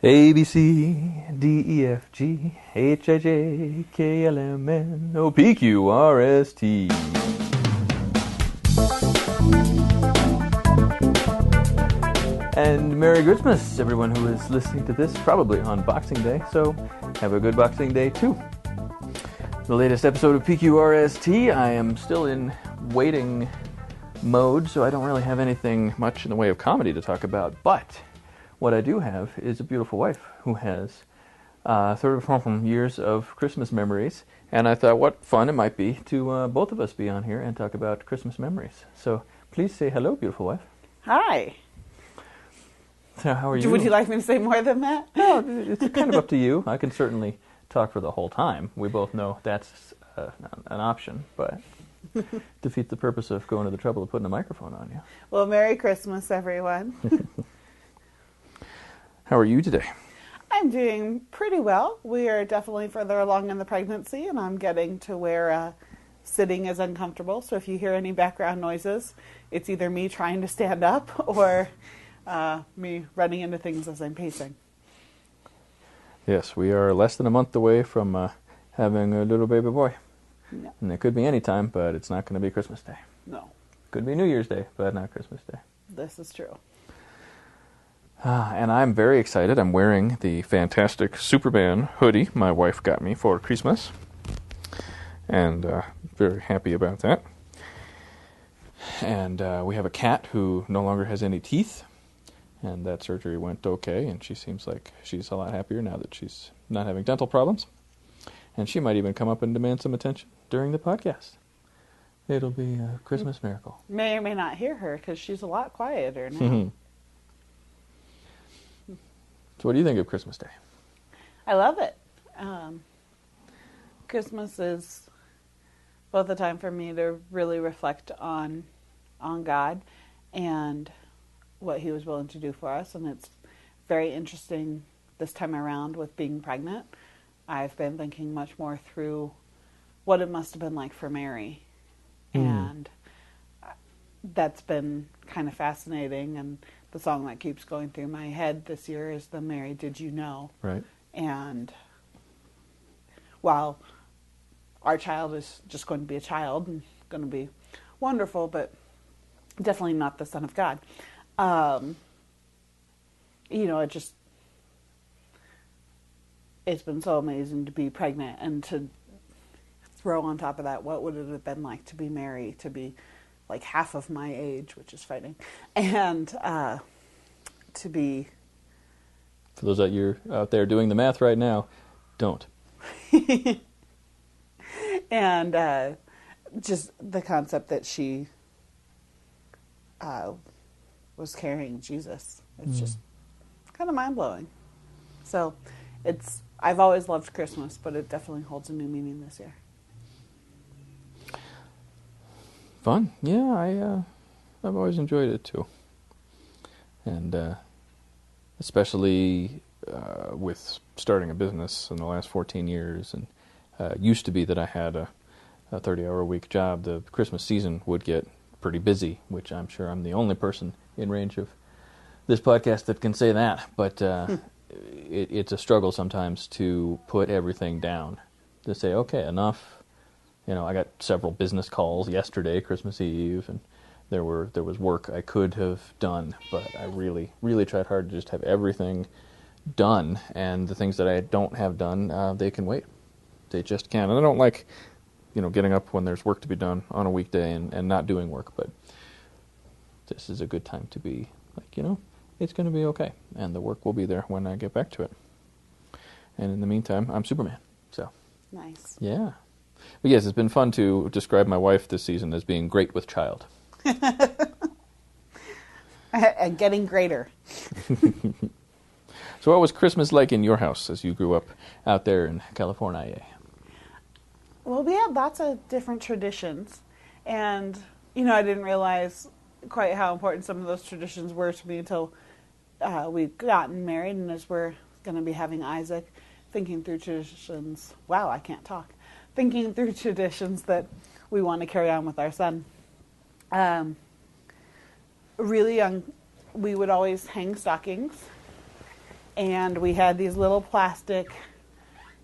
A, B, C, D, E, F, G, H, I, J, K, L, M, N, O, P, Q, R, S, T. And Merry Christmas, everyone who is listening to this, probably on Boxing Day, so have a good Boxing Day, too. The latest episode of PQRST, I am still in waiting mode, so I don't really have anything much in the way of comedy to talk about, but what I do have is a beautiful wife who has 30 years of Christmas memories, and I thought what fun it might be to both of us be on here and talk about Christmas memories. So please say hello, beautiful wife. Hi. So how are you? Would you like me to say more than that? No, it's kind of up to you. I can certainly talk for the whole time. We both know that's an option, but defeats the purpose of going to the trouble of putting a microphone on you. Well, Merry Christmas, everyone. How are you today? I'm doing pretty well. We are definitely further along in the pregnancy, and I'm getting to where sitting is uncomfortable. So if you hear any background noises, it's either me trying to stand up or me running into things as I'm pacing. Yes, we are less than a month away from having a little baby boy. No. And it could be any time, but it's not going to be Christmas Day. No. Could be New Year's Day, but not Christmas Day. This is true. And I'm very excited. I'm wearing the fantastic Superman hoodie my wife got me for Christmas. And very happy about that. And we have a cat who no longer has any teeth. And that surgery went okay, and she seems like she's a lot happier now that she's not having dental problems. And she might even come up and demand some attention during the podcast. It'll be a Christmas miracle. May or may not hear her, because she's a lot quieter now. So what do you think of Christmas Day? I love it. Christmas is both a time for me to really reflect on God and what he was willing to do for us, and it's very interesting this time around with being pregnant. I've been thinking much more through what it must have been like for Mary, and that's been kind of fascinating. And the song that keeps going through my head this year is the Mary Did You Know? Right. And while our child is just going to be a child and going to be wonderful, but definitely not the Son of God. It's been so amazing to be pregnant and to throw on top of that, what would it have been like to be Mary, to be like half of my age, which is frightening, and to be... For those of you out there doing the math right now, don't. And just the concept that she was carrying Jesus. It's just kind of mind-blowing. So I've always loved Christmas, but it definitely holds a new meaning this year. Fun. Yeah, I've always enjoyed it too. And especially with starting a business in the last 14 years, and used to be that I had a 30-hour-a-week job, the Christmas season would get pretty busy, which I'm sure I'm the only person in range of this podcast that can say that. But it's a struggle sometimes to put everything down, to say, okay, enough. You know, I got several business calls yesterday, Christmas Eve, and there was work I could have done, but I really, really tried hard to just have everything done, and the things that I don't have done, they can wait. They just can. And I don't like, getting up when there's work to be done on a weekday and not doing work, but this is a good time to be like, it's going to be okay, and the work will be there when I get back to it. And in the meantime, I'm Superman, so. Nice. Yeah. But yes, it's been fun to describe my wife this season as being great with child. And getting greater. So what was Christmas like in your house as you grew up out there in California? Well, we had lots of different traditions, and, I didn't realize quite how important some of those traditions were to me until we'd gotten married, and as we're going to be having Isaac, thinking through traditions. Wow, I can't talk. Thinking through traditions that we want to carry on with our son. Really young we would always hang stockings, and we had these little plastic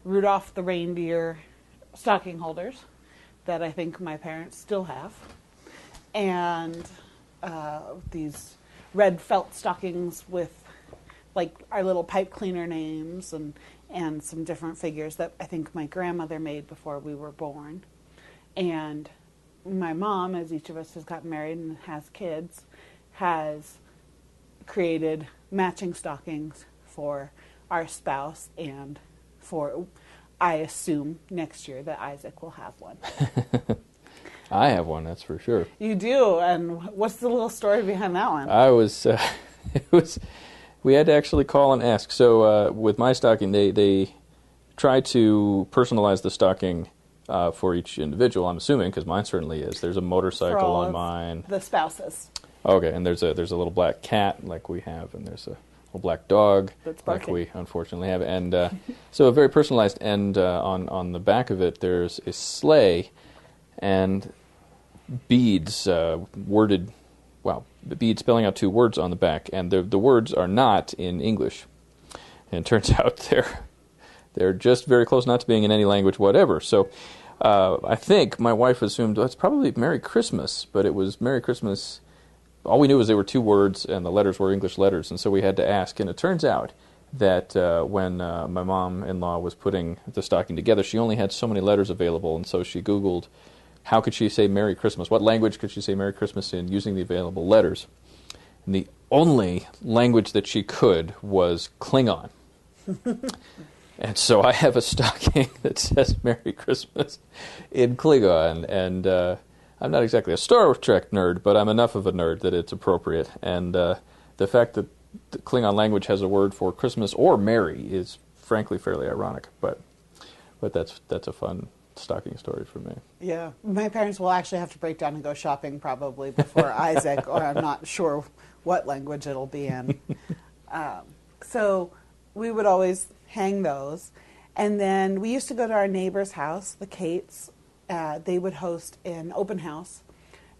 Rudolph the reindeer stocking holders that I think my parents still have, and these red felt stockings with like our little pipe cleaner names and some different figures that I think my grandmother made before we were born. And my mom, as each of us has gotten married and has kids, has created matching stockings for our spouse and for, I assume, next year that Isaac will have one. I have one, that's for sure. You do, and what's the little story behind that one? We had to actually call and ask. So with my stocking, they try to personalize the stocking for each individual, I'm assuming, because mine certainly is. There's a motorcycle on mine. The spouses. Okay, and there's a little black cat like we have, and there's a little black dog That's like barking. we unfortunately have. And so a very personalized, and on the back of it there's a sleigh and beads, beads spelling out two words on the back, and the words are not in English. And it turns out they're just very close not to being in any language whatever. So I think my wife assumed it's probably Merry Christmas, but it was Merry Christmas. All we knew was they were two words, and the letters were English letters, and so we had to ask. And it turns out that when my mom-in-law was putting the stocking together, she only had so many letters available, and so she Googled how could she say Merry Christmas? What language could she say Merry Christmas in using the available letters? And the only language that she could was Klingon. And so I have a stocking that says Merry Christmas in Klingon. And I'm not exactly a Star Trek nerd, but I'm enough of a nerd that it's appropriate. And the fact that the Klingon language has a word for Christmas or Merry is frankly fairly ironic. But that's a fun stocking story for me. Yeah. My parents will actually have to break down and go shopping probably before Isaac, or I'm not sure what language it'll be in. So we would always hang those. And then we used to go to our neighbor's house, the Cates. They would host an open house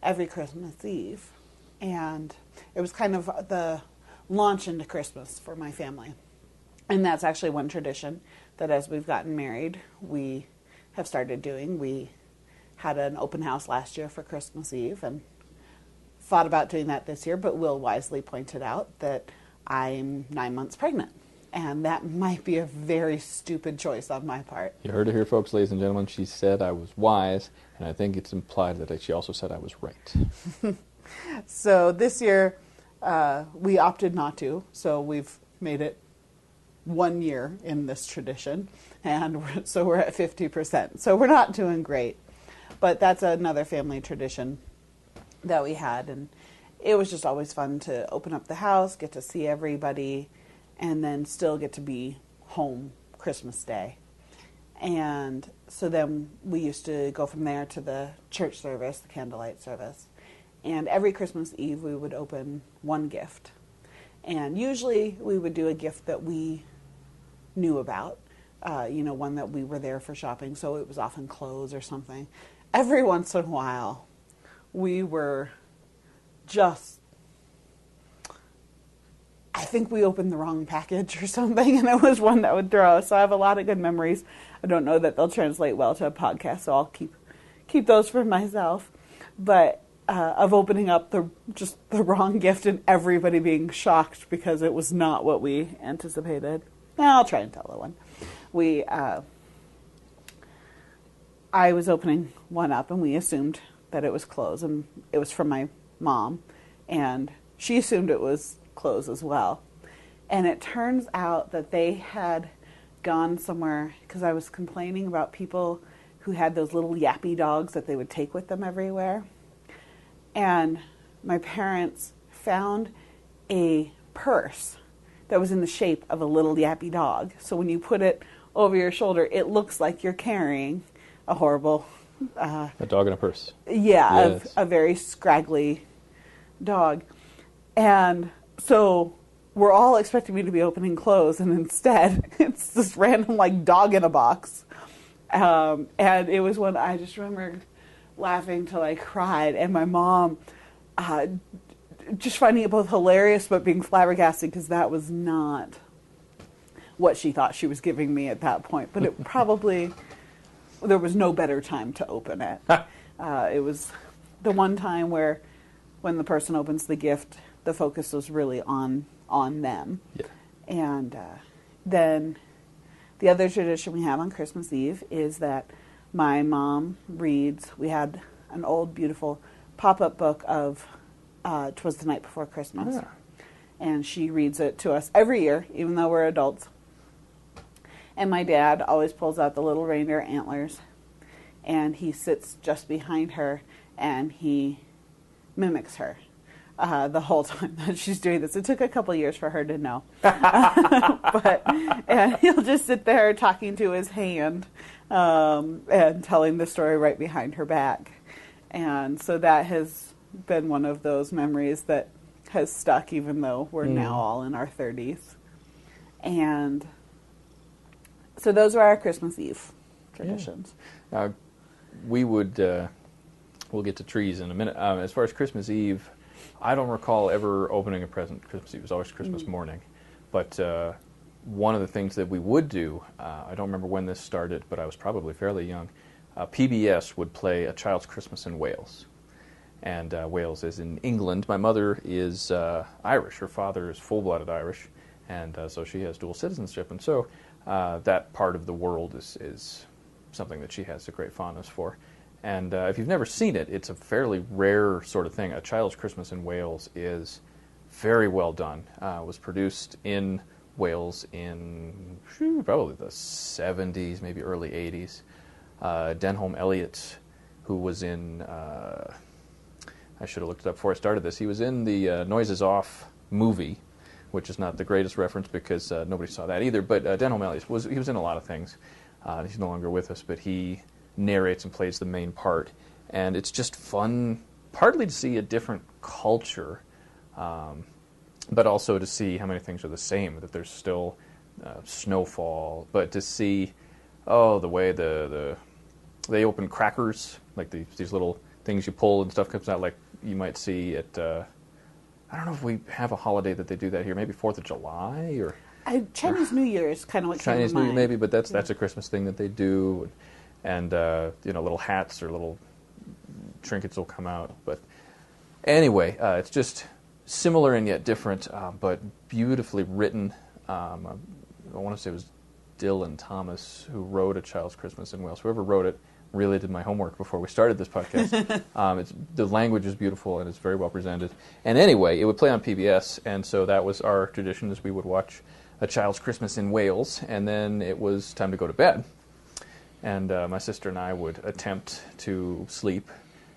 every Christmas Eve. And it was kind of the launch into Christmas for my family. And that's actually one tradition that as we've gotten married, we have started doing. We had an open house last year for Christmas Eve and thought about doing that this year, but Will wisely pointed out that I'm 9 months pregnant, and that might be a very stupid choice on my part. You heard it here, folks, ladies and gentlemen. She said I was wise, and I think it's implied that she also said I was right. So this year, we opted not to, so we've made it 1 year in this tradition, and so we're at 50%. So we're not doing great, but that's another family tradition that we had, and it was just always fun to open up the house, get to see everybody, and then still get to be home Christmas Day. And so then we used to go from there to the church service, the candlelight service, and every Christmas Eve we would open one gift, and usually we would do a gift that we knew about, one that we were there for shopping, so it was often clothes or something. Every once in a while, we were I think we opened the wrong package or something, and it was one that would throw us. So I have a lot of good memories. I don't know that they'll translate well to a podcast, so I'll keep those for myself. But of opening up the wrong gift and everybody being shocked because it was not what we anticipated. I'll try and tell that one. I was opening one up, and we assumed that it was clothes, and it was from my mom, and she assumed it was clothes as well. And it turns out that they had gone somewhere, because I was complaining about people who had those little yappy dogs that they would take with them everywhere. And my parents found a purse that was in the shape of a little yappy dog. So when you put it over your shoulder, it looks like you're carrying a horrible... a dog in a purse. Yeah, Yes. a very scraggly dog. And so we're all expecting me to be opening clothes, and instead it's this random dog in a box. And it was when I just remember laughing till I cried, and my mom just finding it both hilarious but being flabbergasted because that was not what she thought she was giving me at that point. But it probably, there was no better time to open it. It was the one time where when the person opens the gift, the focus was really on them. Yeah. And then the other tradition we have on Christmas Eve is that my mom reads, we had an old, beautiful pop-up book of 'Twas the Night Before Christmas. Yeah. And she reads it to us every year, even though we're adults. And my dad always pulls out the little reindeer antlers, and he sits just behind her, and he mimics her the whole time that she's doing this. It took a couple years for her to know. And he'll just sit there talking to his hand and telling the story right behind her back. And so that has been one of those memories that has stuck, even though we're now all in our 30s. And so those are our Christmas Eve traditions. Yeah. We would, we'll get to trees in a minute. As far as Christmas Eve, I don't recall ever opening a present Christmas Eve. It was always Christmas morning. But one of the things that we would do, I don't remember when this started, but I was probably fairly young, PBS would play A Child's Christmas in Wales. And Wales is in England. My mother is Irish. Her father is full-blooded Irish, and so she has dual citizenship. And so that part of the world is something that she has a great fondness for. And if you've never seen it, it's a fairly rare sort of thing. A Child's Christmas in Wales is very well done. It was produced in Wales in probably the 70s, maybe early 80s. Denholm Elliott, who was in, I should have looked it up before I started this, he was in the Noises Off movie, which is not the greatest reference because nobody saw that either, but Denholm Elliott, he was in a lot of things. He's no longer with us, but he narrates and plays the main part. And it's just fun, partly to see a different culture, but also to see how many things are the same, that there's still snowfall, but to see, the way they open crackers, like these little things you pull and stuff comes out, like you might see at, I don't know if we have a holiday that they do that here, maybe 4th of July, or Chinese New Year is kind of what Chinese came to New Year, mind. maybe, but that's a Christmas thing that they do, and little hats or little trinkets will come out. But anyway, it's just similar and yet different, but beautifully written. I want to say it was Dylan Thomas who wrote A Child's Christmas in Wales. Whoever wrote it really did my homework before we started this podcast. The language is beautiful and it's very well presented. And anyway, it would play on PBS, and so that was our tradition, is we would watch A Child's Christmas in Wales, and then it was time to go to bed. And my sister and I would attempt to sleep,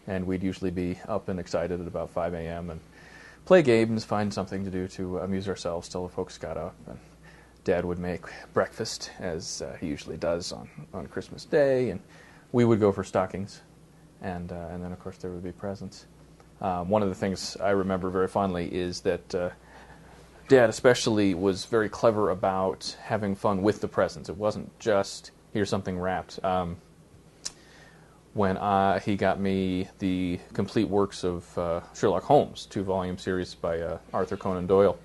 and we'd usually be up and excited at about 5 a.m. and play games, find something to do to amuse ourselves till the folks got up. And Dad would make breakfast, as he usually does on Christmas Day, and we would go for stockings, and then, of course, there would be presents. One of the things I remember very fondly is that Dad especially was very clever about having fun with the presents. It wasn't just, here's something wrapped. When he got me the complete works of Sherlock Holmes, 2-volume series by Arthur Conan Doyle,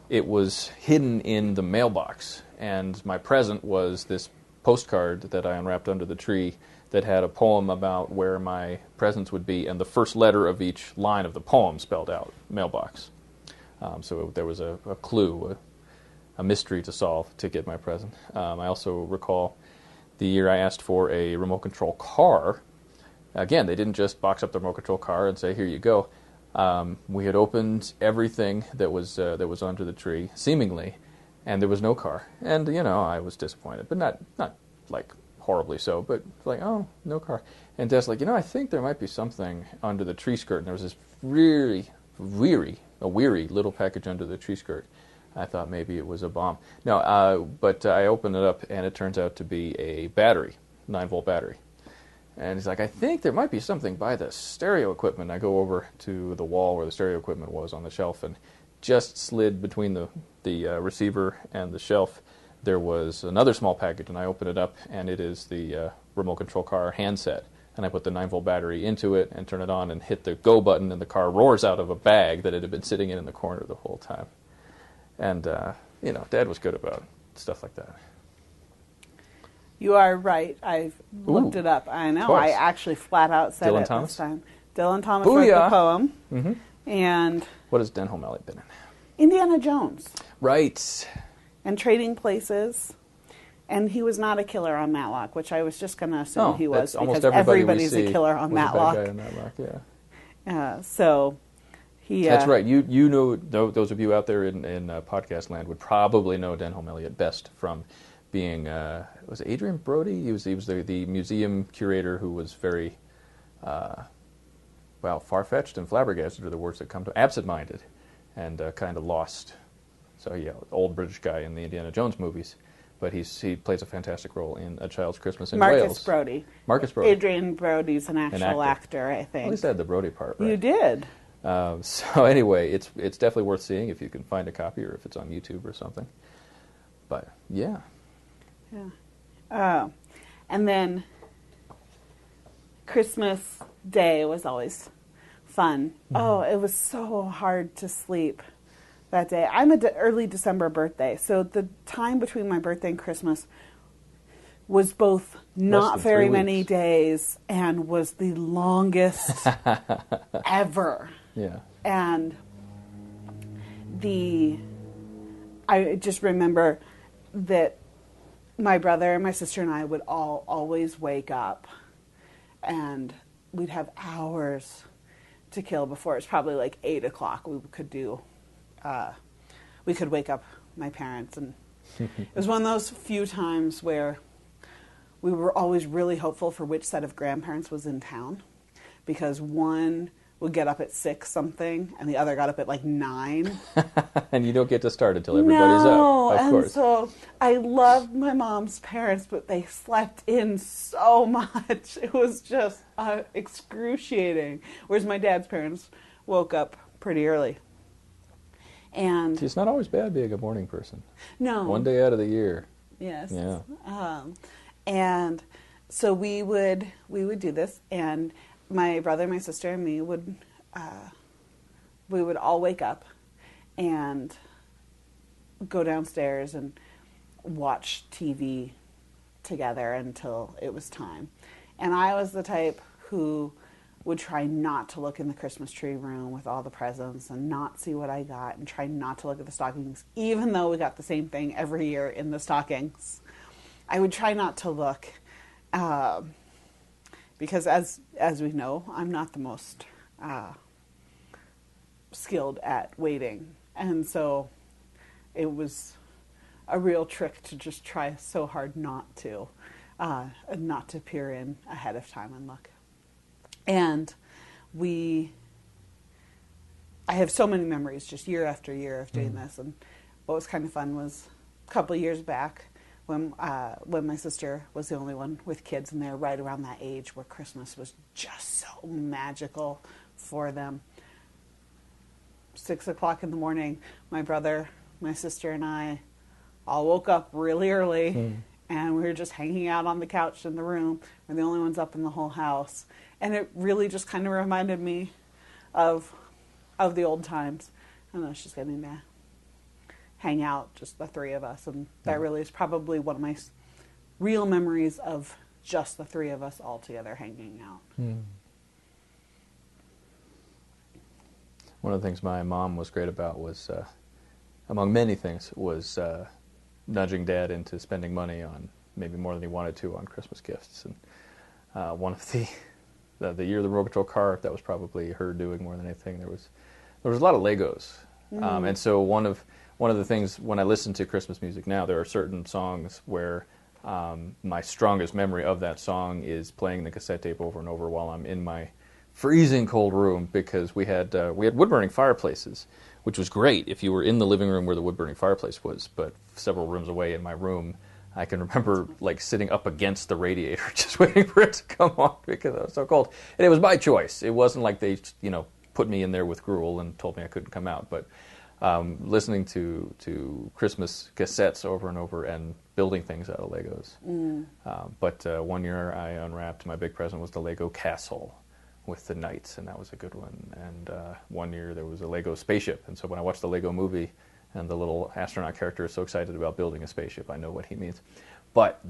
it was hidden in the mailbox, and my present was this postcard that I unwrapped under the tree that had a poem about where my presents would be, and the first letter of each line of the poem spelled out mailbox. So there was a clue, a mystery to solve to get my present. I also recall the year I asked for a remote control car. Again, they didn't just box up the remote control car and say, here you go. We had opened everything that was under the tree, seemingly, and there was no car. And, I was disappointed, but not like horribly so, but like, oh, no car. And Dad's like, I think there might be something under the tree skirt. And there was this really weary little package under the tree skirt. I thought maybe it was a bomb. No, but I opened it up, and it turns out to be a battery, 9-volt battery. And he's like, I think there might be something by the stereo equipment. I go over to the wall where the stereo equipment was on the shelf, and just slid between the receiver and the shelf, there was another small package, and I open it up, and it is the remote control car handset and I put the 9-volt battery into it and turn it on and hit the go button, and the car roars out of a bag that it had been sitting in the corner the whole time. And, Dad was good about stuff like that. You are right. I've looked it up. I know. Twice. I actually flat out said Dylan it Thomas? this time. Dylan Thomas Booyah. wrote the poem. Mm-hmm. And What has Den O'Malley been in? Indiana Jones. Right. And Trading Places. And he was not a killer on Matlock, which I was just going to assume he was, because everybody's a killer on Matlock. A bad guy on Matlock, yeah. So he. That's right. You know, those of you out there in podcast land would probably know Den O'Malley at best from being was it Adrian Brody? He was the museum curator who was very far-fetched and flabbergasted are the words that come to absent-minded and kind of lost. So yeah, old British guy in the Indiana Jones movies. But he plays a fantastic role in A Child's Christmas in Wales. Marcus Brody. Adrian Brody's an actual actor, I think. At least I had the Brody part, right? You did. So anyway, it's definitely worth seeing if you can find a copy or if it's on YouTube or something. But yeah. Yeah. And then Christmas Day was always fun. Mm-hmm. Oh, it was so hard to sleep that day. I'm an early December birthday, so the time between my birthday and Christmas was both not very many days and was the longest ever. Yeah. And I just remember that my brother and my sister and I would always wake up, and we'd have hours to kill before it's probably like 8 o'clock. We could wake up my parents, and it was one of those few times where we were always really hopeful for which set of grandparents was in town, because one would get up at 6 something and the other got up at like 9. And you don't get to start until everybody's up, of course. So I loved my mom's parents, but they slept in so much. It was just excruciating. Whereas my dad's parents woke up pretty early. And see, it's not always bad being a morning person. No. One day out of the year. Yes. Yeah. And so we would do this, and my brother, my sister, and me we would all wake up and go downstairs and watch TV together until it was time. And I was the type who would try not to look in the Christmas tree room with all the presents and not see what I got, and try not to look at the stockings, even though we got the same thing every year in the stockings. I would try not to look, because as we know, I'm not the most skilled at waiting. And so it was a real trick to just try so hard not to peer in ahead of time and look. And I have so many memories just year after year of doing this. And what was kind of fun was a couple of years back when my sister was the only one with kids, and they were right around that age where Christmas was just so magical for them. 6 o'clock in the morning, my brother, my sister, and I all woke up really early, and we were just hanging out on the couch in the room. We're the only ones up in the whole house. And it really just kind of reminded me of the old times. And I was just getting to hang out, just the three of us. And that really is probably one of my real memories of just the three of us all together hanging out. One of the things my mom was great about was, among many things, was nudging Dad into spending money on maybe more than he wanted to on Christmas gifts. And one of the year of the Road Patrol car, that was probably her doing more than anything. There was a lot of Legos, and so one of the things when I listen to Christmas music now, there are certain songs where my strongest memory of that song is playing the cassette tape over and over while I'm in my freezing cold room, because we had wood burning fireplaces, which was great if you were in the living room where the wood burning fireplace was, but several rooms away in my room, I can remember like sitting up against the radiator just waiting for it to come on because I was so cold. And it was my choice. It wasn't like they, put me in there with gruel and told me I couldn't come out. But listening to Christmas cassettes over and over and building things out of Legos. But one year I unwrapped, my big present was the Lego castle with the knights, and that was a good one. And one year there was a Lego spaceship, and so when I watched the Lego movie and the little astronaut character is so excited about building a spaceship, I know what he means. But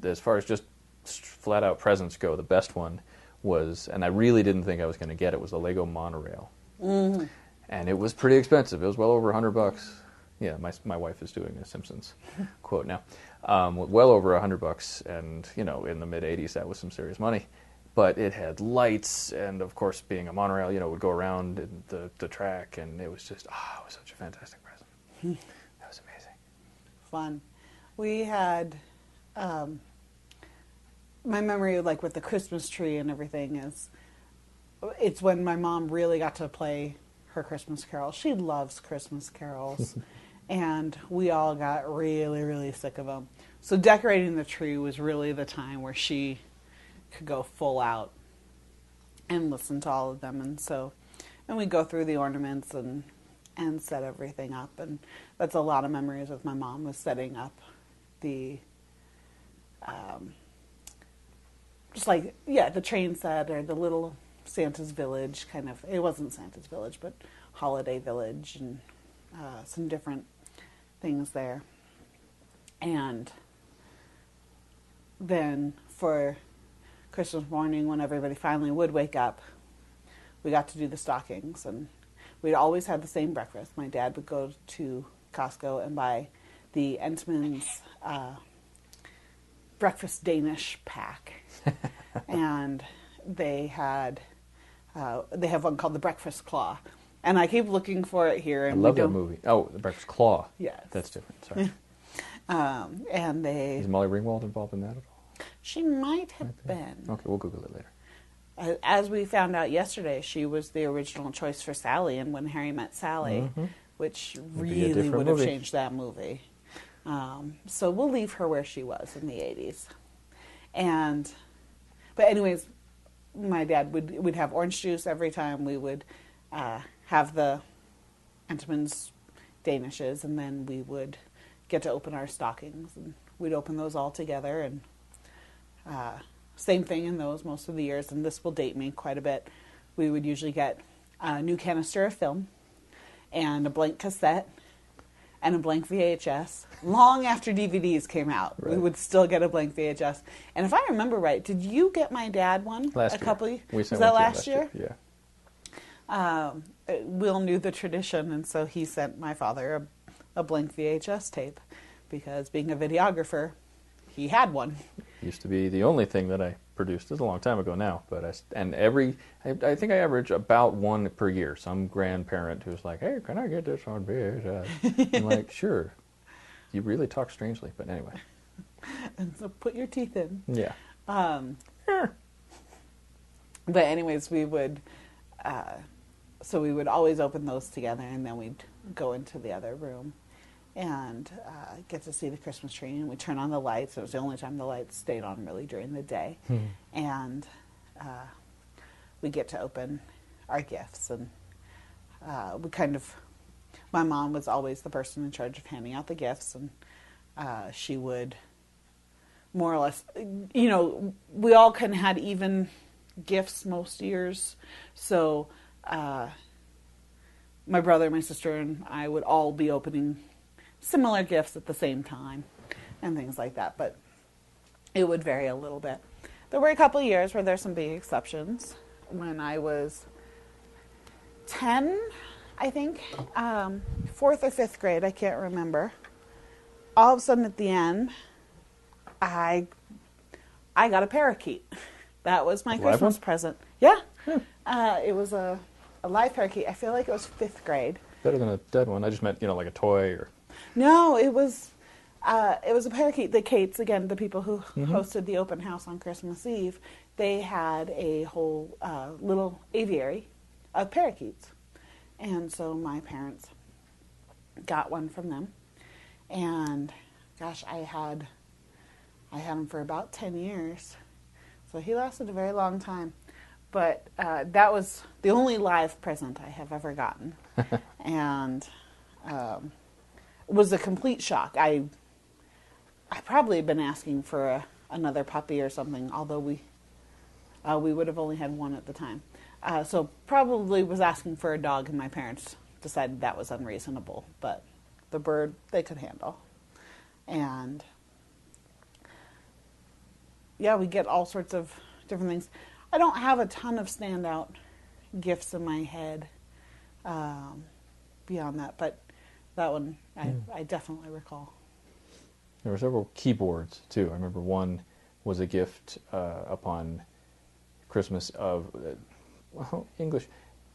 as far as just flat out presents go, the best one was, and I really didn't think I was going to get it, was the Lego monorail. And it was pretty expensive. It was well over $100. Yeah, my wife is doing a Simpsons quote now. Well over $100, and in the mid '80s that was some serious money. But it had lights, and of course, being a monorail, it would go around the track, and it was just, it was such a fantastic present. That was amazing. Fun. We had, my memory, like with the Christmas tree and everything, it's when my mom really got to play her Christmas carols. She loves Christmas carols, and we all got really, really sick of them. So decorating the tree was really the time where she could go full out and listen to all of them. And we go through the ornaments and set everything up. And that's a lot of memories with my mom, was setting up the, the train set, or the little Santa's Village kind of. It wasn't Santa's Village, but Holiday Village, and some different things there. And then for Christmas morning, when everybody finally would wake up, we got to do the stockings, and we'd always had the same breakfast. My dad would go to Costco and buy the Entman's breakfast Danish pack, and they have one called the Breakfast Claw, and I keep looking for it here. And I love that movie. Oh, the Breakfast Claw. Yes, that's different. Sorry. And is Molly Ringwald involved in that at all? She might have been. Okay, we'll Google it later. As we found out yesterday, she was the original choice for Sally in When Harry Met Sally, which really would have changed that movie. So we'll leave her where she was in the 80s. But anyways, my dad would have orange juice every time we would have the Entman's Danishes, and then we would get to open our stockings, and we'd open those all together, and same thing in those most of the years, and this will date me quite a bit. We would usually get a new canister of film and a blank cassette and a blank VHS. Long after DVDs came out, we would still get a blank VHS. And if I remember right, did you get my dad one? Last year. Was that last year? Yeah. Will knew the tradition, and so he sent my father a blank VHS tape, because being a videographer, he had one. It used to be the only thing that I produced. This is a long time ago now, but I think I average about one per year. Some grandparent who's like, "Hey, can I get this on VHS?" I'm like, "Sure." You really talk strangely, but anyway. And so put your teeth in. Yeah. But anyways, we would always open those together, and then we'd go into the other room and get to see the Christmas tree, and we'd turn on the lights. It was the only time the lights stayed on really during the day. And we get to open our gifts, and my mom was always the person in charge of handing out the gifts, and she would more or less, we all kind of had even gifts most years. So my brother, my sister, and I would all be opening similar gifts at the same time and things like that, but it would vary a little bit. There were a couple of years where there's some big exceptions. When I was 10, I think, 4th or 5th grade, I can't remember, all of a sudden at the end, I got a parakeet. That was my Christmas present. Yeah. It was a live parakeet. I feel like it was 5th grade. Better than a dead one. I just meant, like a toy or... No, it was a parakeet. The Kates, again, the people who hosted the open house on Christmas Eve, they had a whole little aviary of parakeets. And so my parents got one from them. And gosh, I had him for about 10 years. So he lasted a very long time. But that was the only live present I have ever gotten. And it was a complete shock. I probably had been asking for another puppy or something, although we would have only had one at the time. So probably was asking for a dog, and my parents decided that was unreasonable. But the bird they could handle. And yeah, we get all sorts of different things. I don't have a ton of standout gifts in my head beyond that, but that one I definitely recall. There were several keyboards too. I remember one was a gift upon Christmas of English.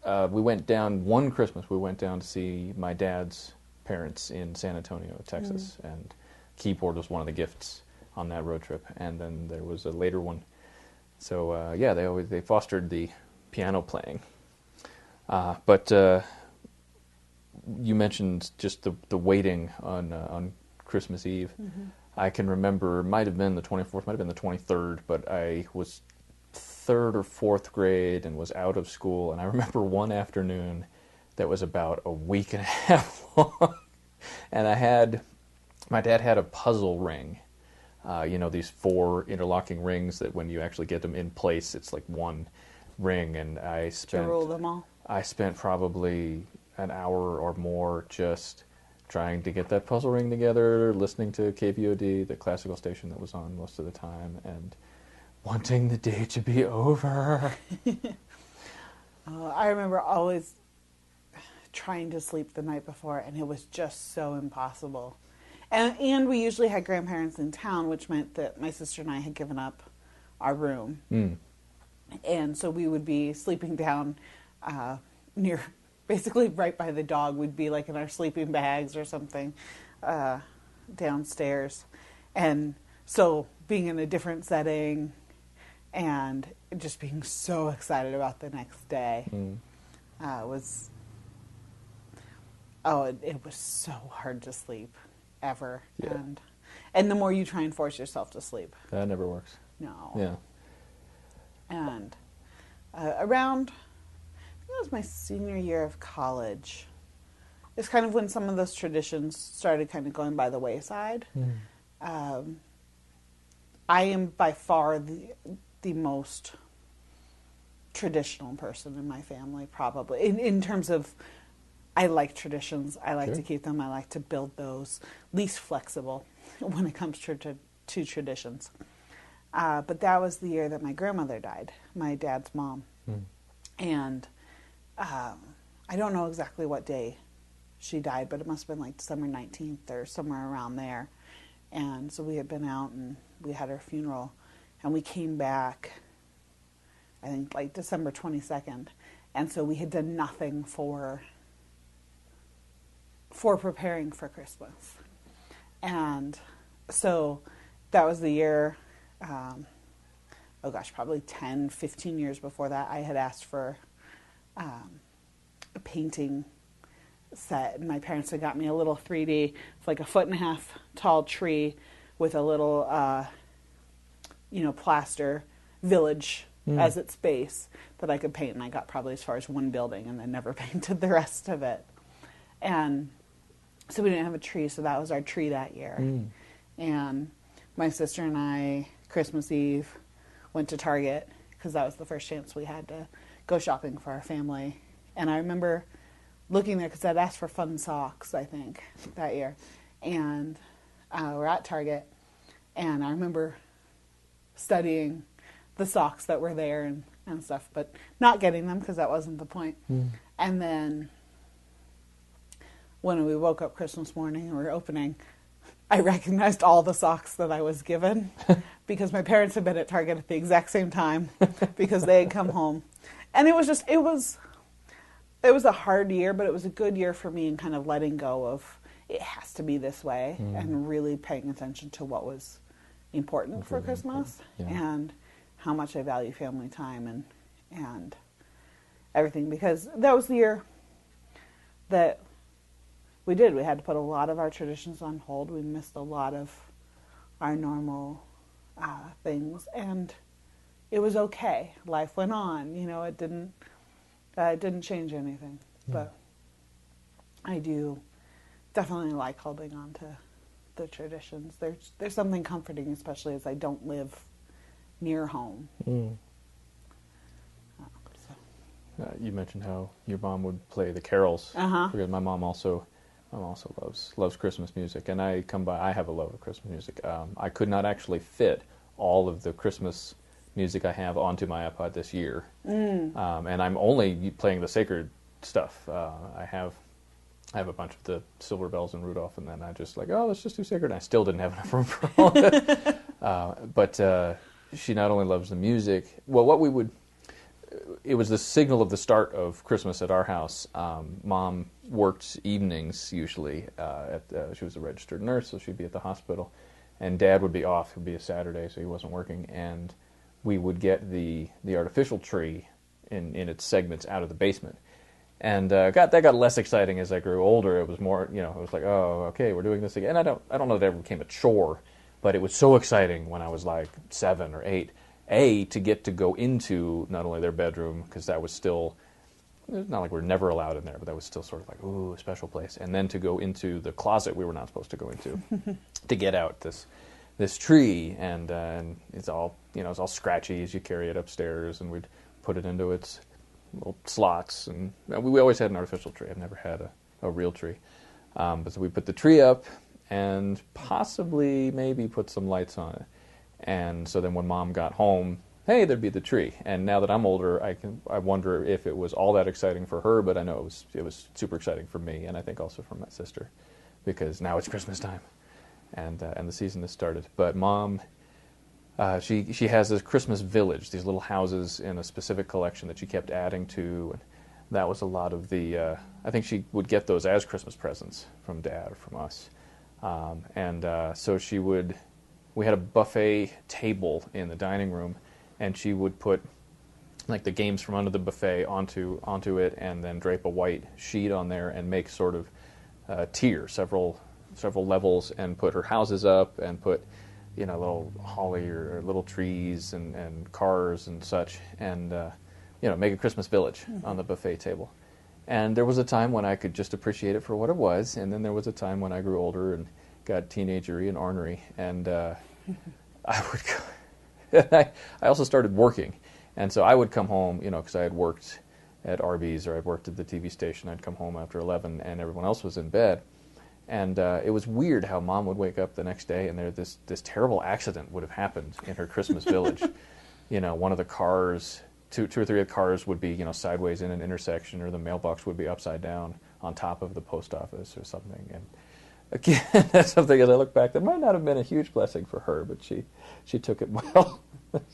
We went down one Christmas. We went down to see my dad's parents in San Antonio, Texas, and keyboard was one of the gifts on that road trip. And then there was a later one. So yeah, they fostered the piano playing. But you mentioned just the waiting on Christmas Eve. Mm-hmm. I can remember, might have been the 24th, might have been the 23rd, but I was 3rd or 4th grade and was out of school, and I remember one afternoon that was about a week and a half long, and my dad had a puzzle ring, these 4 interlocking rings that when you actually get them in place, it's like one ring, and To rule them all. I spent probably an hour or more just trying to get that puzzle ring together, listening to KVOD, the classical station that was on most of the time, and wanting the day to be over. I remember always trying to sleep the night before, and it was just so impossible. And we usually had grandparents in town, which meant that my sister and I had given up our room. Mm. And so we would be sleeping down near, basically right by the dog. We'd be like in our sleeping bags or something downstairs. And so being in a different setting and just being so excited about the next day was, it was so hard to sleep ever. Yeah. And the more you try and force yourself to sleep. That never works. No. Yeah. And around, I think it was my senior year of college, it's kind of when some of those traditions started kind of going by the wayside. I am by far the most traditional person in my family, probably, in terms of I like traditions. I like to keep them. I like to build those. Least flexible when it comes to traditions. But that was the year that my grandmother died, my dad's mom. And I don't know exactly what day she died, but it must have been like December 19th or somewhere around there. And so we had been out and we had her funeral. And we came back, I think, like December 22nd. And so we had done nothing for preparing for Christmas. And so that was the year, probably 10, 15 years before that, I had asked for a painting set. And my parents had got me a little 3D, it's like a 1.5 foot tall tree with a little, plaster village as its base that I could paint. And I got probably as far as one building and then never painted the rest of it. And so we didn't have a tree, so that was our tree that year. And my sister and I, Christmas Eve, went to Target because that was the first chance we had to go shopping for our family. And I remember looking there because I'd asked for fun socks, I think, that year. And we're at Target, and I remember studying the socks that were there and stuff, but not getting them because that wasn't the point. And then when we woke up Christmas morning and we were opening, I recognized all the socks that I was given because my parents had been at Target at the exact same time because they had come home. And it was a hard year, but it was a good year for me in kind of letting go of it has to be this way and really paying attention to what was important for Christmas and how much I value family time and everything, because that was the year that we had to put a lot of our traditions on hold. We missed a lot of our normal things, and it was okay. Life went on. It didn't change anything. But I do definitely like holding on the traditions. There's something comforting, especially as I don't live near home. Mm. You mentioned how your mom would play the carols. Because my mom also loves Christmas music, and I have a love of Christmas music. I could not actually fit all of the Christmas music I have onto my iPod this year, and I'm only playing the sacred stuff. I have a bunch of the Silver Bells and Rudolph, and then I just let's just do sacred. And I still didn't have enough room for all of it. But she not only loves the music. Well, it was the signal of the start of Christmas at our house. Mom worked evenings usually. She was a registered nurse, so she'd be at the hospital, and Dad would be off. It would be a Saturday, so he wasn't working, and we would get the artificial tree in its segments out of the basement. And that got less exciting as I grew older. It was more, it was like, oh, okay, we're doing this again. And I don't know that it ever became a chore, but it was so exciting when I was like 7 or 8. To get to go into not only their bedroom, because that was still, it's not like we're never allowed in there, but that was still sort of like, ooh, a special place. And then to go into the closet we were not supposed to go into, to get out this tree, and it's all it's all scratchy as you carry it upstairs, and we'd put it into its little slots, and we always had an artificial tree. I've never had a real tree, but so we put the tree up, and possibly maybe put some lights on it. And so then when Mom got home, hey, there'd be the tree. And now that I'm older, I wonder if it was all that exciting for her, but I know it was super exciting for me, and I think also for my sister, because now it's Christmas time, and the season has started. But Mom, she has this Christmas village, these little houses in a specific collection that she kept adding to, and that was a lot of the. I think she would get those as Christmas presents from Dad or from us, so she would. We had a buffet table in the dining room, and she would put like the games from under the buffet onto it, and then drape a white sheet on there and make sort of tiers, several levels, and put her houses up, and put little holly or little trees and cars and such, and make a Christmas village on the buffet table. And there was a time when I could just appreciate it for what it was, and then there was a time when I grew older and got teenagery and ornery, and I would go, I also started working, and so I would come home, because I had worked at Arby's or I'd worked at the TV station. I'd come home after 11 and everyone else was in bed, and it was weird how Mom would wake up the next day and this terrible accident would have happened in her Christmas village. One of the cars, two or three of the cars would be sideways in an intersection, or the mailbox would be upside down on top of the post office or something. And again, that's something, as I look back, that might not have been a huge blessing for her, but she took it well.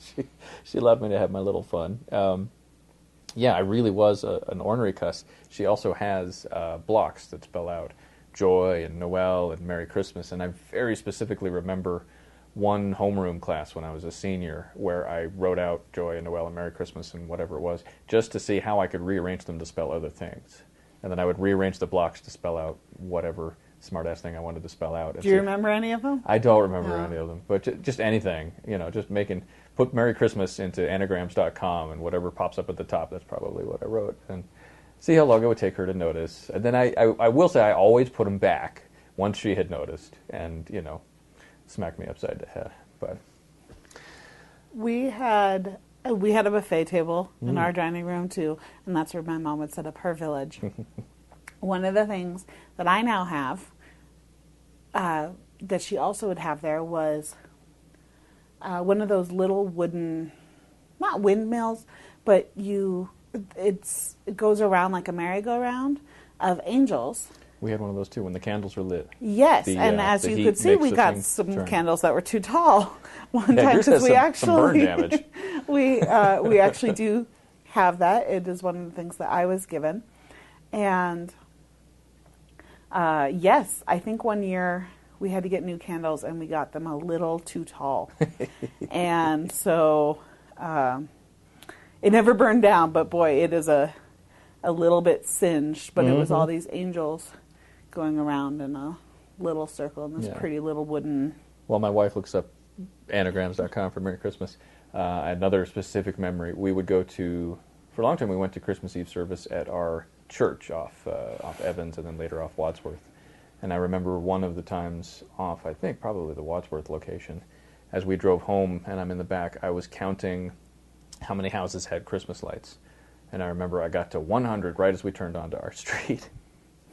she allowed me to have my little fun. I really was an ornery cuss. She also has blocks that spell out Joy and Noel and Merry Christmas, and I very specifically remember one homeroom class when I was a senior where I wrote out Joy and Noel and Merry Christmas and whatever it was, just to see how I could rearrange them to spell other things. And then I would rearrange the blocks to spell out whatever smart-ass thing I wanted to spell out. Do you remember any of them? I don't remember any of them, but just anything, just put Merry Christmas into anagrams.com, and whatever pops up at the top, that's probably what I wrote, and see how long it would take her to notice. And then I will say I always put them back once she had noticed, and, smacked me upside the head. But we had a buffet table in our dining room, too, and that's where my mom would set up her village. One of the things that I now have that she also would have there was one of those little wooden, not windmills, but it goes around like a merry-go-round of angels. We had one of those too when the candles were lit. Yes, and as you could see, we got some candles that were too tall one time, because we actually some burn damage. we actually do have that. It is one of the things that I was given, and yes, I think one year we had to get new candles, and we got them a little too tall, and so it never burned down. But boy, it is a little bit singed. But it was all these angels going around in a little circle in this pretty little wooden. Well, my wife looks up anagrams.com for Merry Christmas. Another specific memory, we would go to, for a long time, we went to Christmas Eve service at our church off Evans and then later off Wadsworth. And I remember one of the times off, I think probably the Wadsworth location, as we drove home and I'm in the back, I was counting how many houses had Christmas lights. And I remember I got to 100 right as we turned onto our street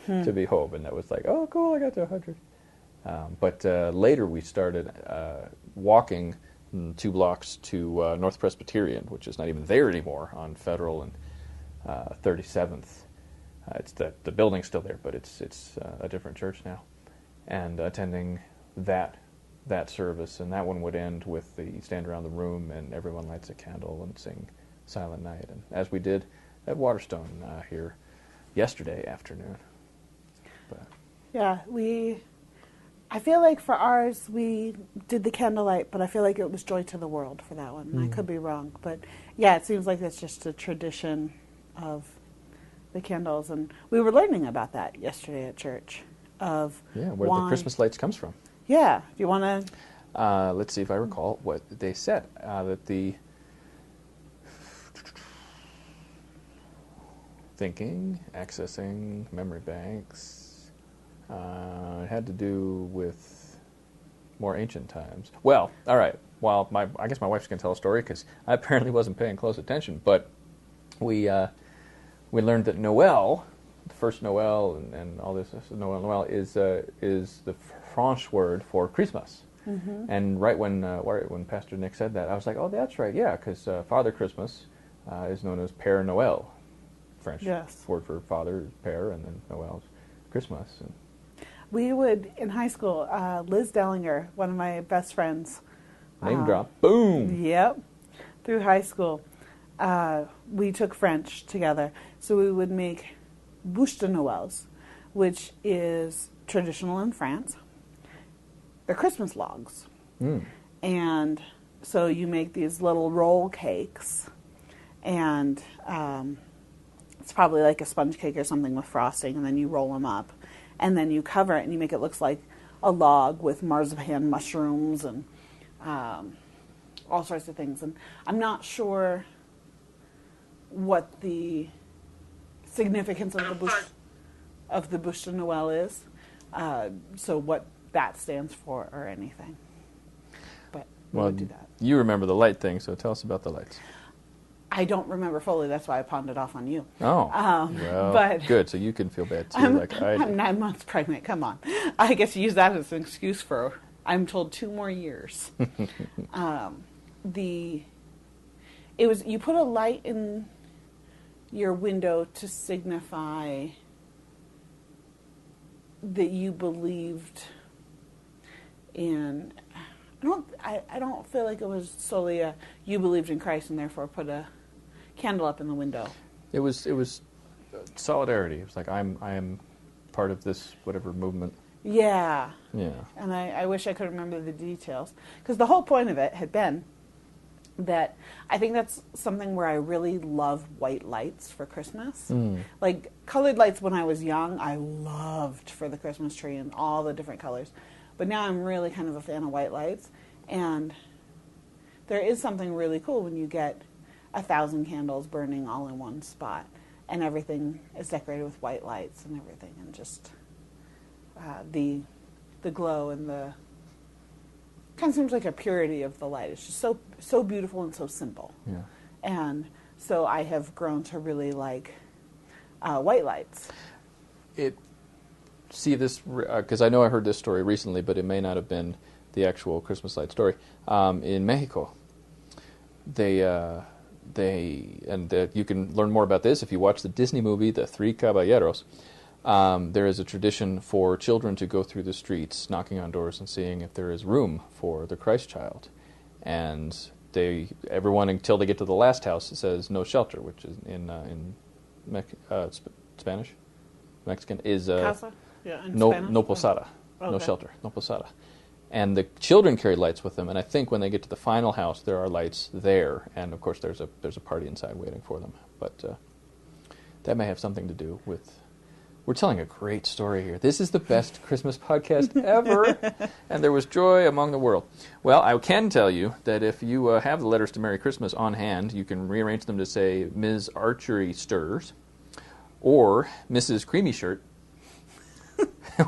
to be home. And that was like, oh, cool, I got to 100. But later we started walking 2 blocks to North Presbyterian, which is not even there anymore, on Federal and 37th. It's the building's still there, but it's a different church now. And attending that service, and that one would end with the stand around the room and everyone lights a candle and sing Silent Night, and as we did at Waterstone here yesterday afternoon. But Yeah, I feel like for ours, we did the candlelight, but I feel like it was Joy to the World for that one. I could be wrong, but yeah, it seems like that's just a tradition of the candles, and we were learning about that yesterday at church. Of where the Christmas lights comes from. Yeah, do you want to? Let's see if I recall what they said. That the thinking, accessing memory banks, it had to do with more ancient times. Well, all right. Well, I guess my wife's going to tell a story because I apparently wasn't paying close attention. But we learned that Noel, the first Noel and all this Noel is the French word for Christmas. Mm-hmm. And right when Pastor Nick said that, I was like, oh, that's right, yeah, because Father Christmas is known as Père Noël, French word for Father, Père, and then Noel's Christmas. And we would, in high school, Liz Dellinger, one of my best friends. Name drop. Boom! Yep. Through high school, we took French together. So we would make bûche de Noëls, which is traditional in France. They're Christmas logs. And so you make these little roll cakes, and it's probably like a sponge cake or something with frosting, and then you roll them up, and then you cover it, and you make it look like a log with marzipan mushrooms and all sorts of things. And I'm not sure what the significance of the bûche de Noël is, so what that stands for or anything. But we would do that. You remember the light thing, so tell us about the lights. I don't remember fully. That's why I pawned it off on you. Oh, well, but good. So you can feel bad too, I'm 9 months pregnant. Come on, I guess use that as an excuse for. I'm told 2 more years. It was you put a light in your window to signify that you believed in. I don't feel like it was solely you believed in Christ and therefore put a candle up in the window. It was solidarity. It was like I am part of this whatever movement. Yeah. Yeah. And I wish I could remember the details, because the whole point of it had been that I think that's something where I really love white lights for Christmas. Like colored lights when I was young, I loved for the Christmas tree and all the different colors. But now I'm really kind of a fan of white lights. And there is something really cool when you get 1,000 candles burning all in one spot and everything is decorated with white lights and everything, and just the glow and the kind of seems like a purity of the light. It's just so beautiful and so simple. Yeah. And so I have grown to really like white lights. See this, because I know I heard this story recently, but it may not have been the actual Christmas light story. In Mexico, you can learn more about this if you watch the Disney movie, The Three Caballeros. There is a tradition for children to go through the streets, knocking on doors and seeing if there is room for the Christ child. And everyone, until they get to the last house, says no shelter, which is in Spanish, Mexican, is Casa? Yeah, in no Spanish? no posada, Okay. no shelter, no posada. And the children carry lights with them, and I think when they get to the final house, there are lights there, and of course there's a party inside waiting for them. But that may have something to do with. We're telling a great story here. This is the best Christmas podcast ever, and there was joy among the world. Well, I can tell you that if you have the letters to Merry Christmas on hand, you can rearrange them to say Ms. Archery Stirs or Mrs. Creamy Shirt.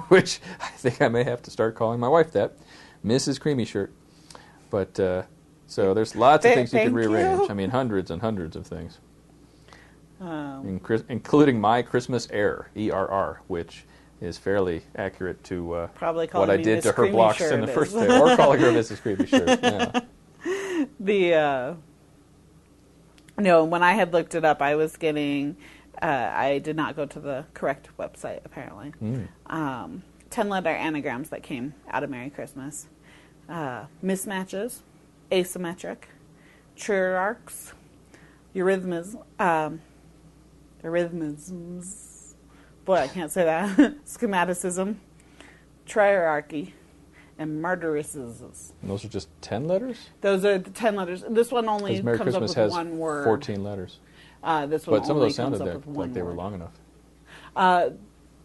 which I think I may have to start calling my wife that, Mrs. Creamy Shirt. But so there's lots of things you could rearrange. I mean, hundreds and hundreds of things, including my Christmas error, ERR, which is fairly accurate to probably what I did to her blocks in the first day, or calling her Mrs. Creamy Shirt. Yeah. No, when I had looked it up, I was getting. I did not go to the correct website, apparently. 10-letter anagrams that came out of Merry Christmas. Mismatches, asymmetric, trierarchs, eurythmisms, boy, I can't say that, schematicism, trierarchy, and martyricisms. Those are just 10 letters? Those are the 10 letters. This one only Merry comes Christmas up with has one word. 14 letters. This one but some of those only sounded like they were long enough.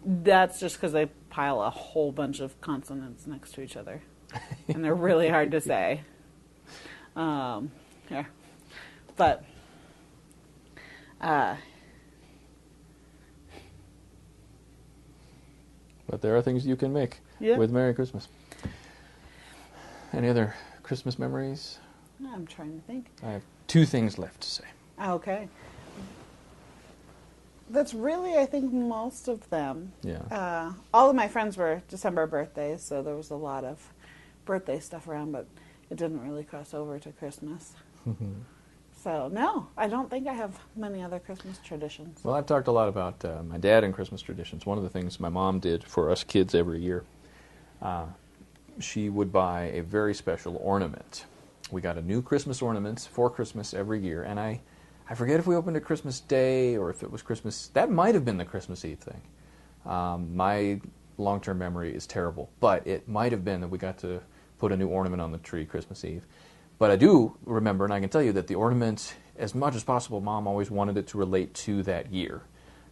That's just because they pile a whole bunch of consonants next to each other. And they're really hard to say. Yeah. But there are things you can make with Merry Christmas. Any other Christmas memories? I'm trying to think. I have 2 things left to say. Okay. That's really, I think, most of them. Yeah. All of my friends were December birthdays, so there was a lot of birthday stuff around, but it didn't really cross over to Christmas. So, no, I don't think I have many other Christmas traditions. Well, I've talked a lot about my dad and Christmas traditions. One of the things my mom did for us kids every year, she would buy a very special ornament. We got a new Christmas ornament for Christmas every year, and I forget if we opened it Christmas Day or if it was Christmas. That might have been the Christmas Eve thing. My long-term memory is terrible, but it might have been that we got to put a new ornament on the tree Christmas Eve. But I do remember, and I can tell you that the ornament, as much as possible, Mom always wanted it to relate to that year.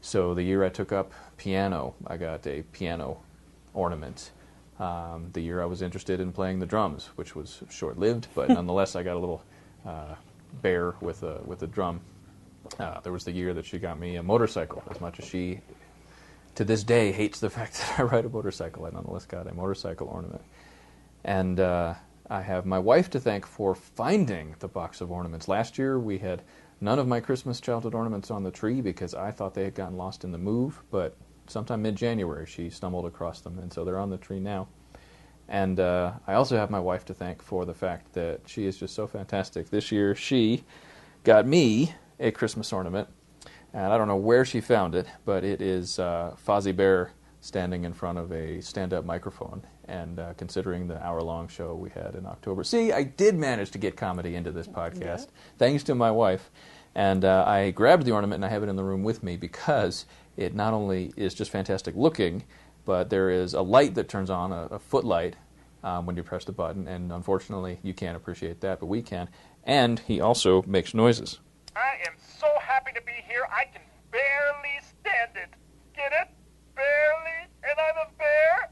So the year I took up piano, I got a piano ornament. The year I was interested in playing the drums, which was short-lived, but nonetheless I got a little bear with a drum. There was the year that she got me a motorcycle. As much as she, to this day, hates the fact that I ride a motorcycle, I nonetheless got a motorcycle ornament. And I have my wife to thank for finding the box of ornaments. Last year we had none of my Christmas childhood ornaments on the tree because I thought they had gotten lost in the move, but sometime mid-January she stumbled across them, and so they're on the tree now. And I also have my wife to thank for the fact that she is just so fantastic. This year she got me a Christmas ornament, and I don't know where she found it, but it is Fozzie Bear standing in front of a stand-up microphone. And considering the hour-long show we had in October. See, I did manage to get comedy into this podcast, thanks to my wife. And I grabbed the ornament and I have it in the room with me because it not only is just fantastic looking, but there is a light that turns on, a footlight, when you press the button. And unfortunately, you can't appreciate that, but we can. And he also makes noises. I am so happy to be here, I can barely stand it. Get it? Barely? And I'm a bear?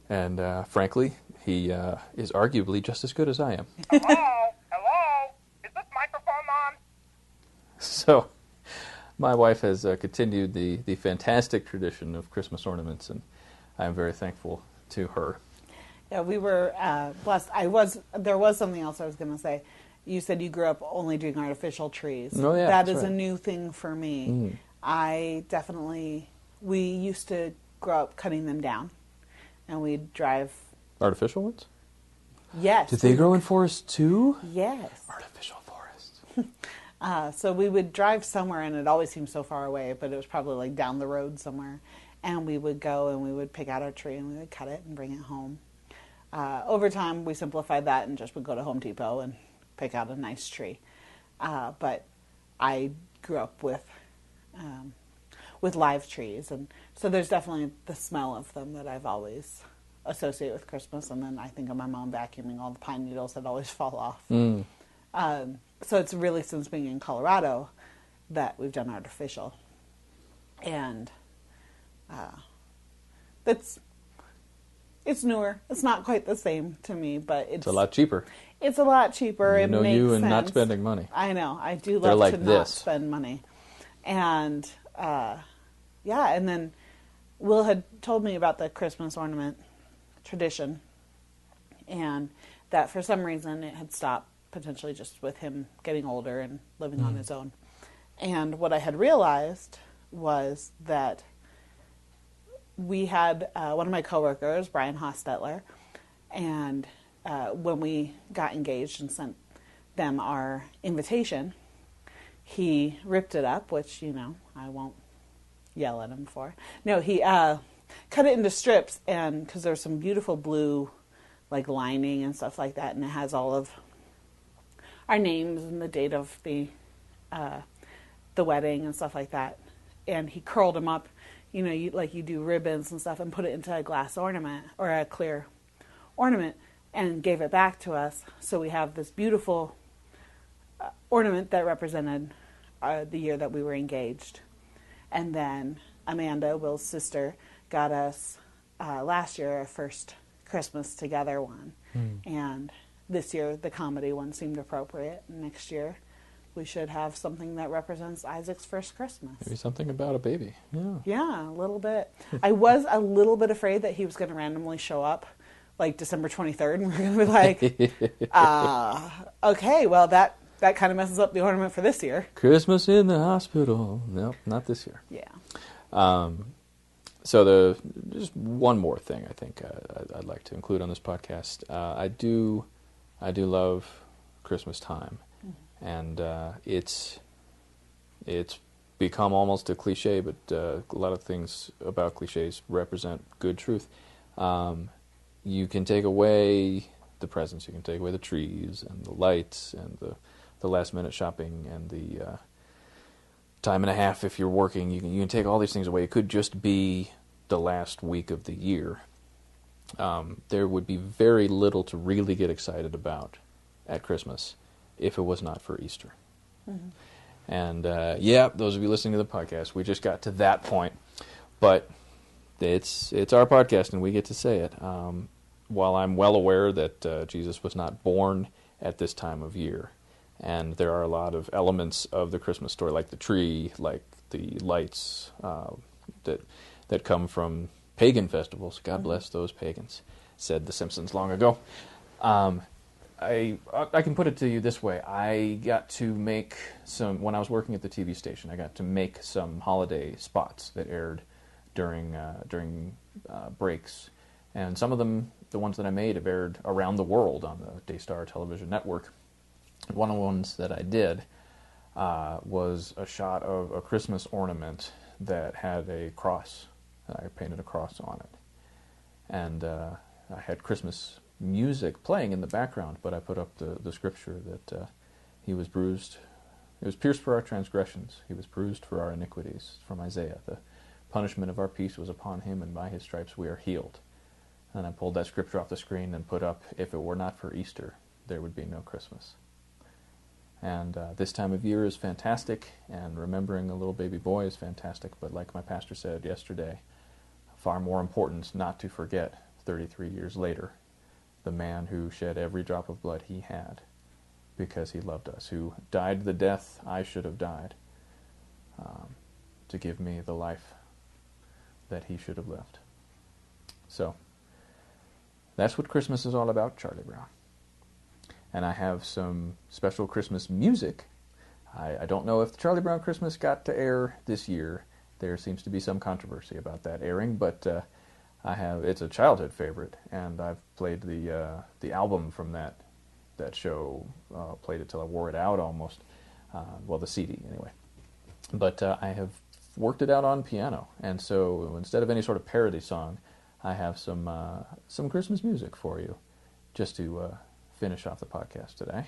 And frankly, he is arguably just as good as I am. Hello? Hello? Is this microphone on? So, my wife has continued the fantastic tradition of Christmas ornaments, and I am very thankful to her. Yeah, we were blessed. There was something else I was going to say. You said you grew up only doing artificial trees. Oh, yeah, that is right. a new thing for me. We used to grow up cutting them down, and we'd drive. Artificial ones? Yes. Did they grow in forests too? Yes. Artificial forests. So we would drive somewhere, and it always seemed so far away, but it was probably like down the road somewhere. And we would go and we would pick out our tree and we would cut it and bring it home. Over time, we simplified that and just would go to Home Depot and pick out a nice tree. But I grew up with live trees, and so there's definitely the smell of them that I've always associated with Christmas. And then I think of my mom vacuuming all the pine needles that always fall off. So it's really since being in Colorado that we've done artificial, and it's newer. It's not quite the same to me, but it's a lot cheaper. It's a lot cheaper. You know, it makes you and sense. not spending money. I know. I do They're love like to this. not spend money, and yeah, and then Will had told me about the Christmas ornament tradition, and that for some reason it had stopped, potentially just with him getting older and living on his own. And what I had realized was that we had one of my coworkers, Brian Hostetler, and when we got engaged and sent them our invitation, he ripped it up, which, I won't yell at him for. No, he cut it into strips, and because there's some beautiful blue like lining and stuff like that, and it has all of our names and the date of the wedding and stuff like that. And he curled them up, like you do ribbons and stuff, and put it into a glass ornament or a clear ornament, and gave it back to us. So we have this beautiful ornament that represented the year that we were engaged. And then Amanda, Will's sister, got us last year our first Christmas together one. And this year the comedy one seemed appropriate. Next year we should have something that represents Isaac's first Christmas. Maybe something about a baby. Yeah, a little bit. I was a little bit afraid that he was going to randomly show up like December 23rd, and we're going to be like, okay, well, that kind of messes up the ornament for this year. Christmas in the hospital. No, not this year. Yeah. So just one more thing I think I'd like to include on this podcast. I do love Christmas time, and it's become almost a cliche, but a lot of things about cliches represent good truth. You can take away the presents, you can take away the trees and the lights and the last minute shopping and the time and a half if you're working. You can take all these things away. It could just be the last week of the year. There would be very little to really get excited about at Christmas if it was not for Easter. Mm-hmm. And those of you listening to the podcast, we just got to that point, but it's our podcast and we get to say it. While I'm well aware that Jesus was not born at this time of year, and there are a lot of elements of the Christmas story, like the tree, like the lights that come from pagan festivals. God bless those pagans, said The Simpsons long ago. I can put it to you this way. I got to make when I was working at the TV station, I got to make some holiday spots that aired during breaks. And some of them, the ones that I made, have aired around the world on the Daystar television network. One of the ones that I did was a shot of a Christmas ornament that had a cross. I painted a cross on it. And I had Christmas music playing in the background, but I put up the scripture that he was bruised. He was pierced for our transgressions. He was bruised for our iniquities, from Isaiah. The punishment of our peace was upon him, and by his stripes we are healed. And I pulled that scripture off the screen and put up, if it were not for Easter, there would be no Christmas. And this time of year is fantastic, and remembering a little baby boy is fantastic, but like my pastor said yesterday, far more important not to forget 33 years later the man who shed every drop of blood he had because he loved us, who died the death I should have died to give me the life that he should have lived. So that's what Christmas is all about, Charlie Brown. And I have some special Christmas music. I don't know if the Charlie Brown Christmas got to air this year. There seems to be some controversy about that airing, but it's a childhood favorite, and I've played the album from that show, played it till I wore it out almost. The CD anyway. But I have worked it out on piano, and so instead of any sort of parody song, I have some Christmas music for you, just to finish off the podcast today.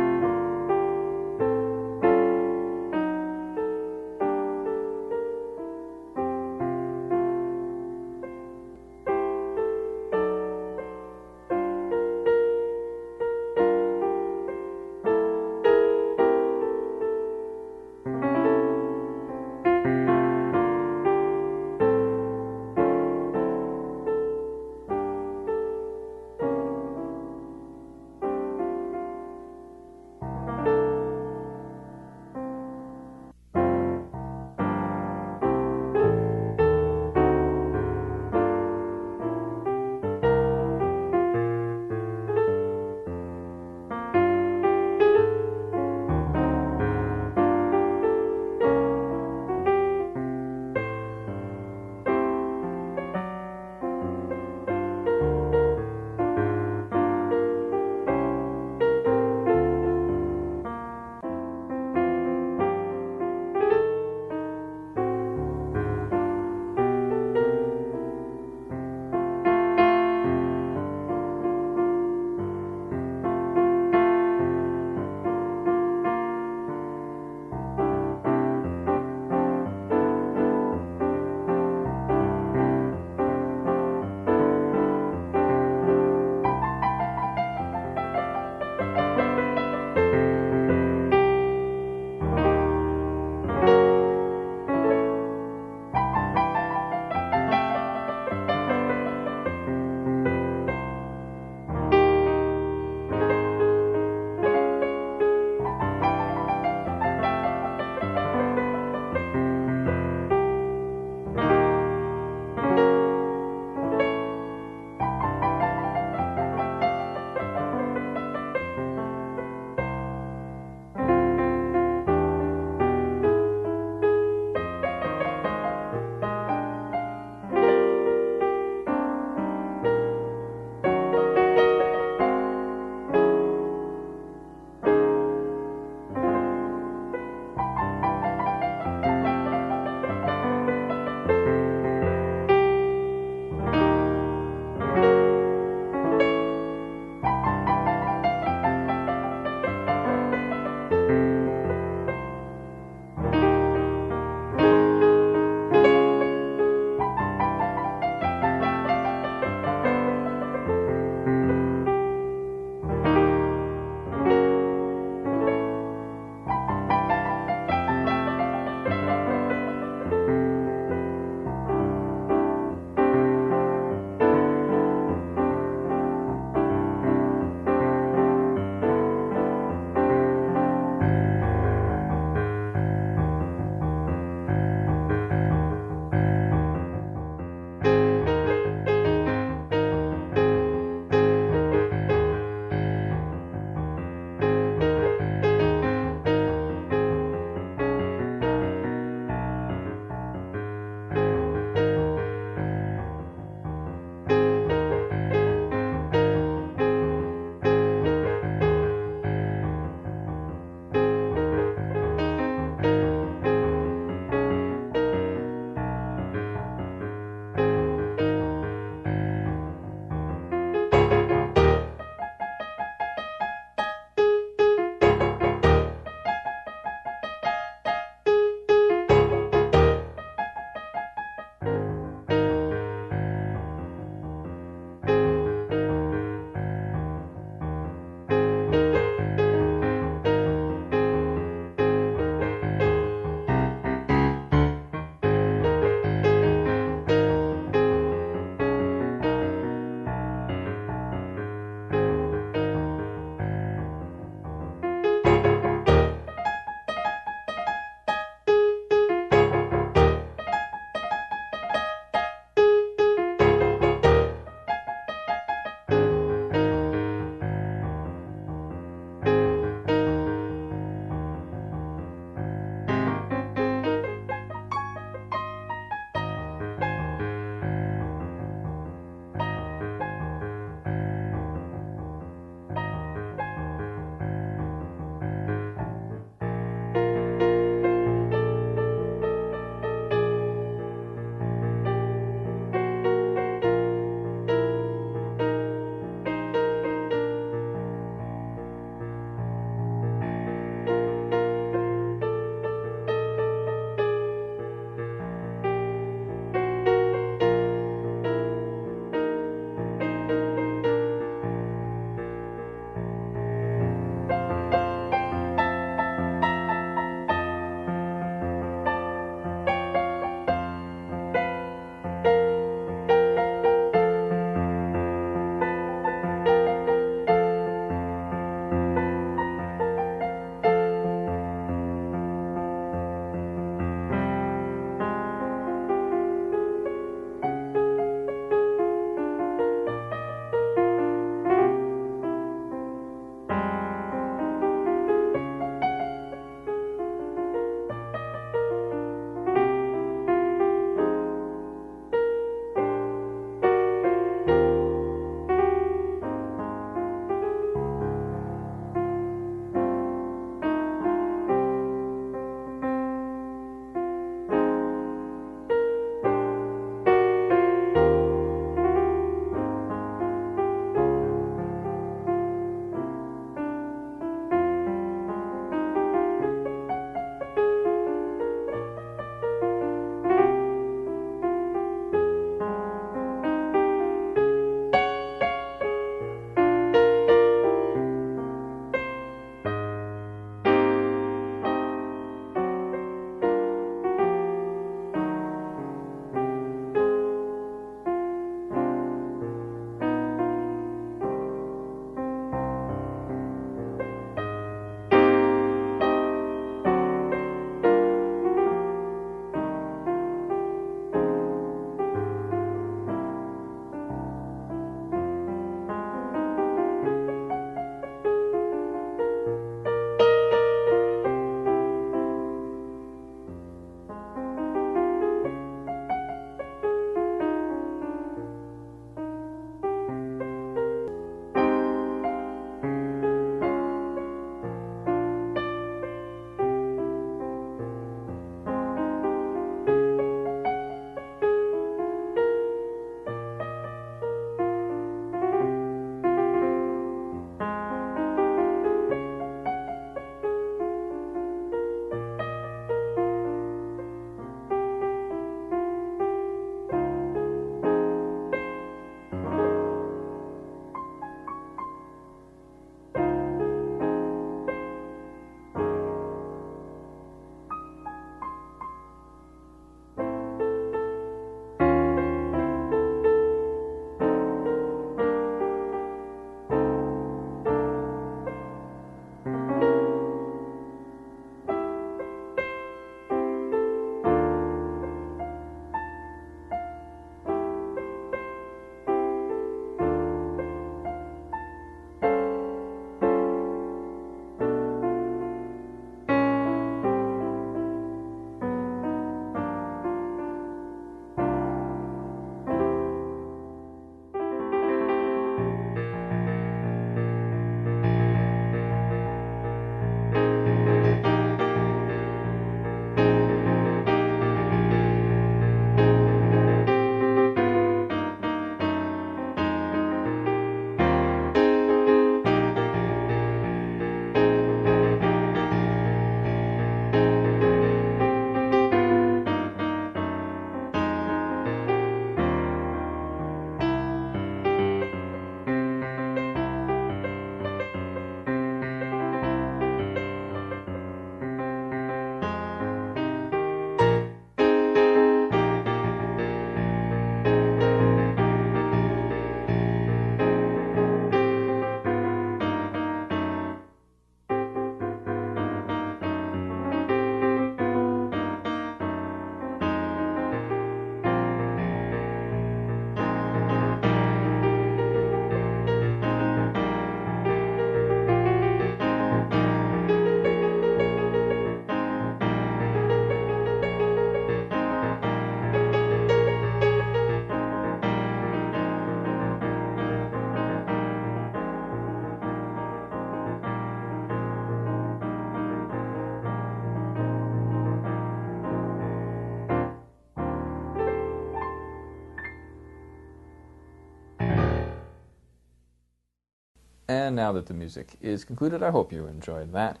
And now that the music is concluded, I hope you enjoyed that.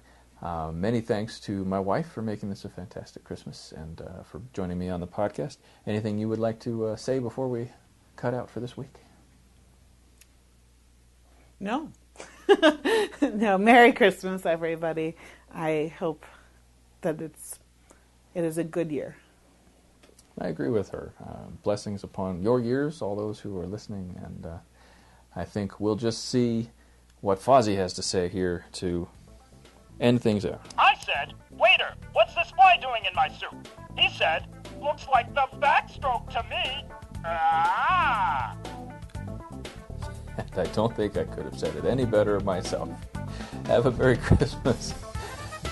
Many thanks to my wife for making this a fantastic Christmas and for joining me on the podcast. Anything you would like to say before we cut out for this week? No. No, Merry Christmas, everybody. I hope that it is a good year. I agree with her. Blessings upon your years, all those who are listening, and I think we'll just see what Fozzie has to say here to end things out. I said, waiter, what's this boy doing in my soup? He said, looks like the backstroke to me. Ah! And I don't think I could have said it any better myself. Have a Merry Christmas.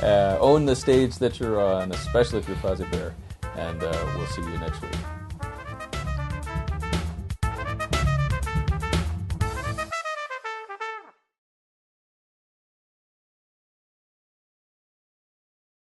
Own the stage that you're on, especially if you're Fozzie Bear, and we'll see you next week.